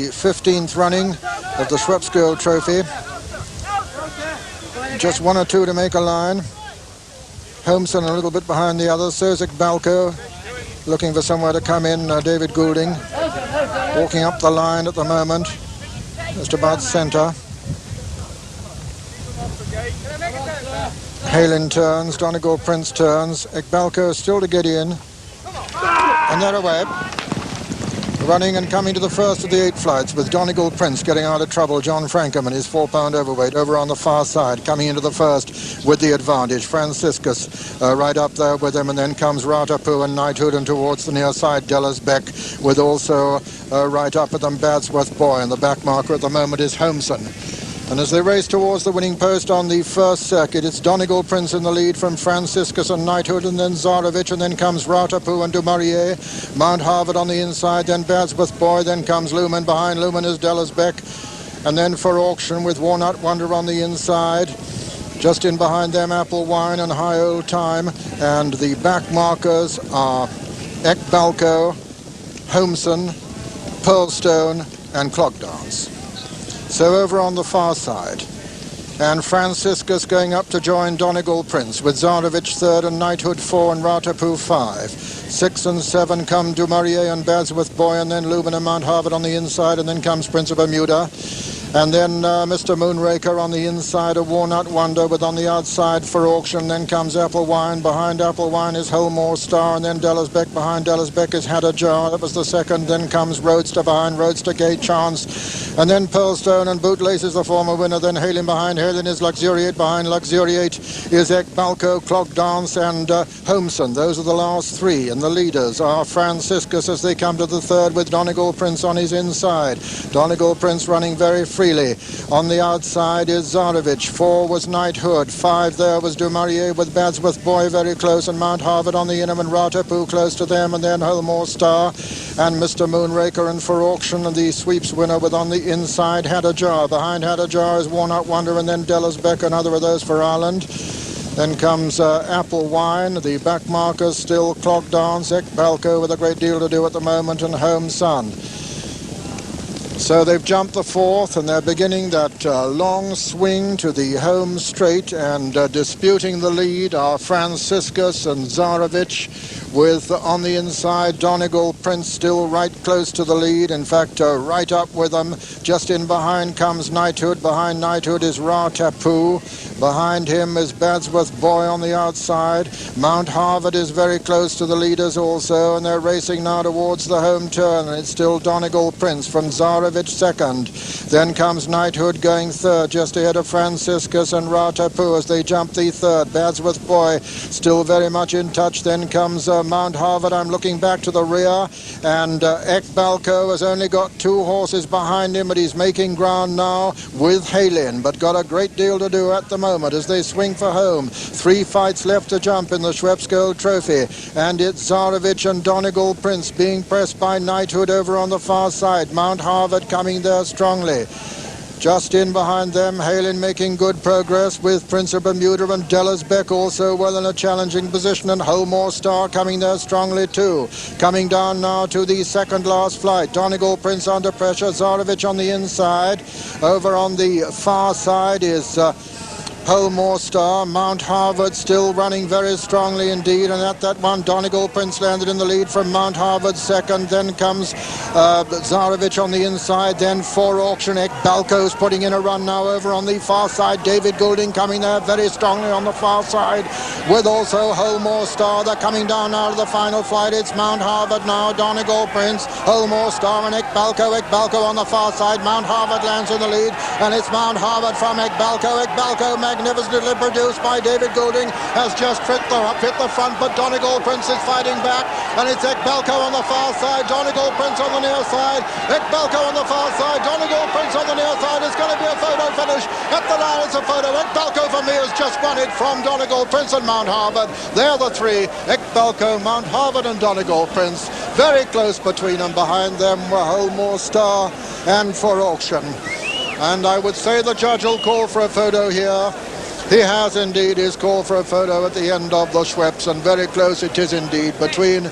the 15th running of the Schweppes Girl Trophy. Just one or two to make a line. Holmeson a little bit behind the others. Sozik Balco looking for somewhere to come in. David Goulding walking up the line at the moment, just about centre. Halin turns, Donegal Prince turns, Ekbalco still to get in, and they're away. Running and coming to the first of the 8 flights with Donegal Prince getting out of trouble. John Frankham and his 4-pound overweight over on the far side, coming into the first with the advantage. Franciscus right up there with him, and then comes Ratapu and Knighthood, and towards the near side Dellas Beck with also right up with them Badsworth Boy, and the back marker at the moment is Holmeson. And as they race towards the winning post on the first circuit, it's Donegal Prince in the lead from Franciscus and Knighthood, and then Zarovich, and then comes Ratapu and Dumaurier. Mount Harvard on the inside, then Badsworth Boy, then comes Lumen. Behind Lumen is Dellas Beck, and then for auction with Walnut Wonder on the inside. Just in behind them, Apple Wine and High Old Time, and the back markers are Ekbalco, Holmeson, Pearlstone and Clog Dance. So over on the far side, and Franciscus going up to join Donegal Prince with Zarovich 3rd and Knighthood 4 and Ratapu 5. 6 and 7 come Dumaurier and Badsworth Boy, and then Lumen and Mount Harvard on the inside, and then comes Prince of Bermuda. And then Mr. Moonraker on the inside of Walnut Wonder, with on the outside for auction. Then comes Apple Wine. Behind Apple Wine is Holmore Star, and then Dellas Beck. Behind Dellas Beck is Had a Jar. That was the second. Then comes Roadster. Behind Roadster Gate Chance. And then Pearlstone and Bootlace is the former winner. Then Halin behind Halin is Luxuriate. Behind Luxuriate is Ekbalco, Clog Dance and Holmeson. Those are the last 3. And the leaders are Franciscus as they come to the 3rd with Donegal Prince on his inside. Donegal Prince running very freely. On the outside is Zarovich. 4 was Knighthood. 5 there was Dumaurier with Badsworth Boy very close, and Mount Harvard on the inner, and Ratapu close to them, and then Holmore Star and Mr. Moonraker, and for auction the sweeps winner with on the inside Had a Jar. Behind Had a Jar is Walnut Wonder, and then Dellas Beck, another of those for Ireland. Then comes Apple Wine. The back markers still Clog Dance, Ekbalco with a great deal to do at the moment, and Home Sun. So they've jumped the 4th, and they're beginning that long swing to the home straight, and disputing the lead are Franciscus and Zarovich, with on the inside Donegal Prince still right close to the lead. In fact, right up with them. Just in behind comes Knighthood. Behind Knighthood is Ratapu. Behind him is Badsworth Boy on the outside. Mount Harvard is very close to the leaders also, and they're racing now towards the home turn, and it's still Donegal Prince from Zarovich 2nd. Then comes Knighthood going 3rd, just ahead of Franciscus and Ratapu as they jump the 3rd. Badsworth Boy still very much in touch. Then comes Mount Harvard. I'm looking back to the rear, and Ekbalco has only got 2 horses behind him, but he's making ground now with Halin, but got a great deal to do at the moment as they swing for home. 3 fights left to jump in the Schweppes Gold Trophy, and it's Zarovich and Donegal Prince being pressed by Knighthood over on the far side. Mount Harvard coming there strongly. Just in behind them, Halin making good progress with Prince of Bermuda, and Dellas Beck also well in a challenging position, and Holmore Star coming there strongly too. Coming down now to the 2nd last flight. Donegal Prince under pressure, Zarovich on the inside. Over on the far side is Holmore Star. Mount Harvard still running very strongly indeed, and at that one Donegal Prince landed in the lead from Mount Harvard 2nd. Then comes Zarovich on the inside, then for auction Ekbalco's putting in a run now over on the far side. David Goulding coming there very strongly on the far side with also Holmore Star. They're coming down now to the final flight. It's Mount Harvard now, Donegal Prince, Holmore Star and Ekbalco. Ekbalco on the far side. Mount Harvard lands in the lead, and it's Mount Harvard from Ekbalco. Ekbalco magnificently produced by David Goulding has just hit the front, but Donegal Prince is fighting back, and it's Ekbalco on the far side, Donegal Prince on the near side, Ekbalco on the far side, Donegal Prince on the near side. It's going to be a photo finish at the line. It's a photo. Ekbalco for me has just won it from Donegal Prince and Mount Harvard. They're the 3, Ekbalco, Mount Harvard and Donegal Prince. Very close between them. Behind them were Holmore Star and for auction. And I would say the judge will call for a photo here. He has indeed his call for a photo at the end of the Schweppes, and very close it is indeed between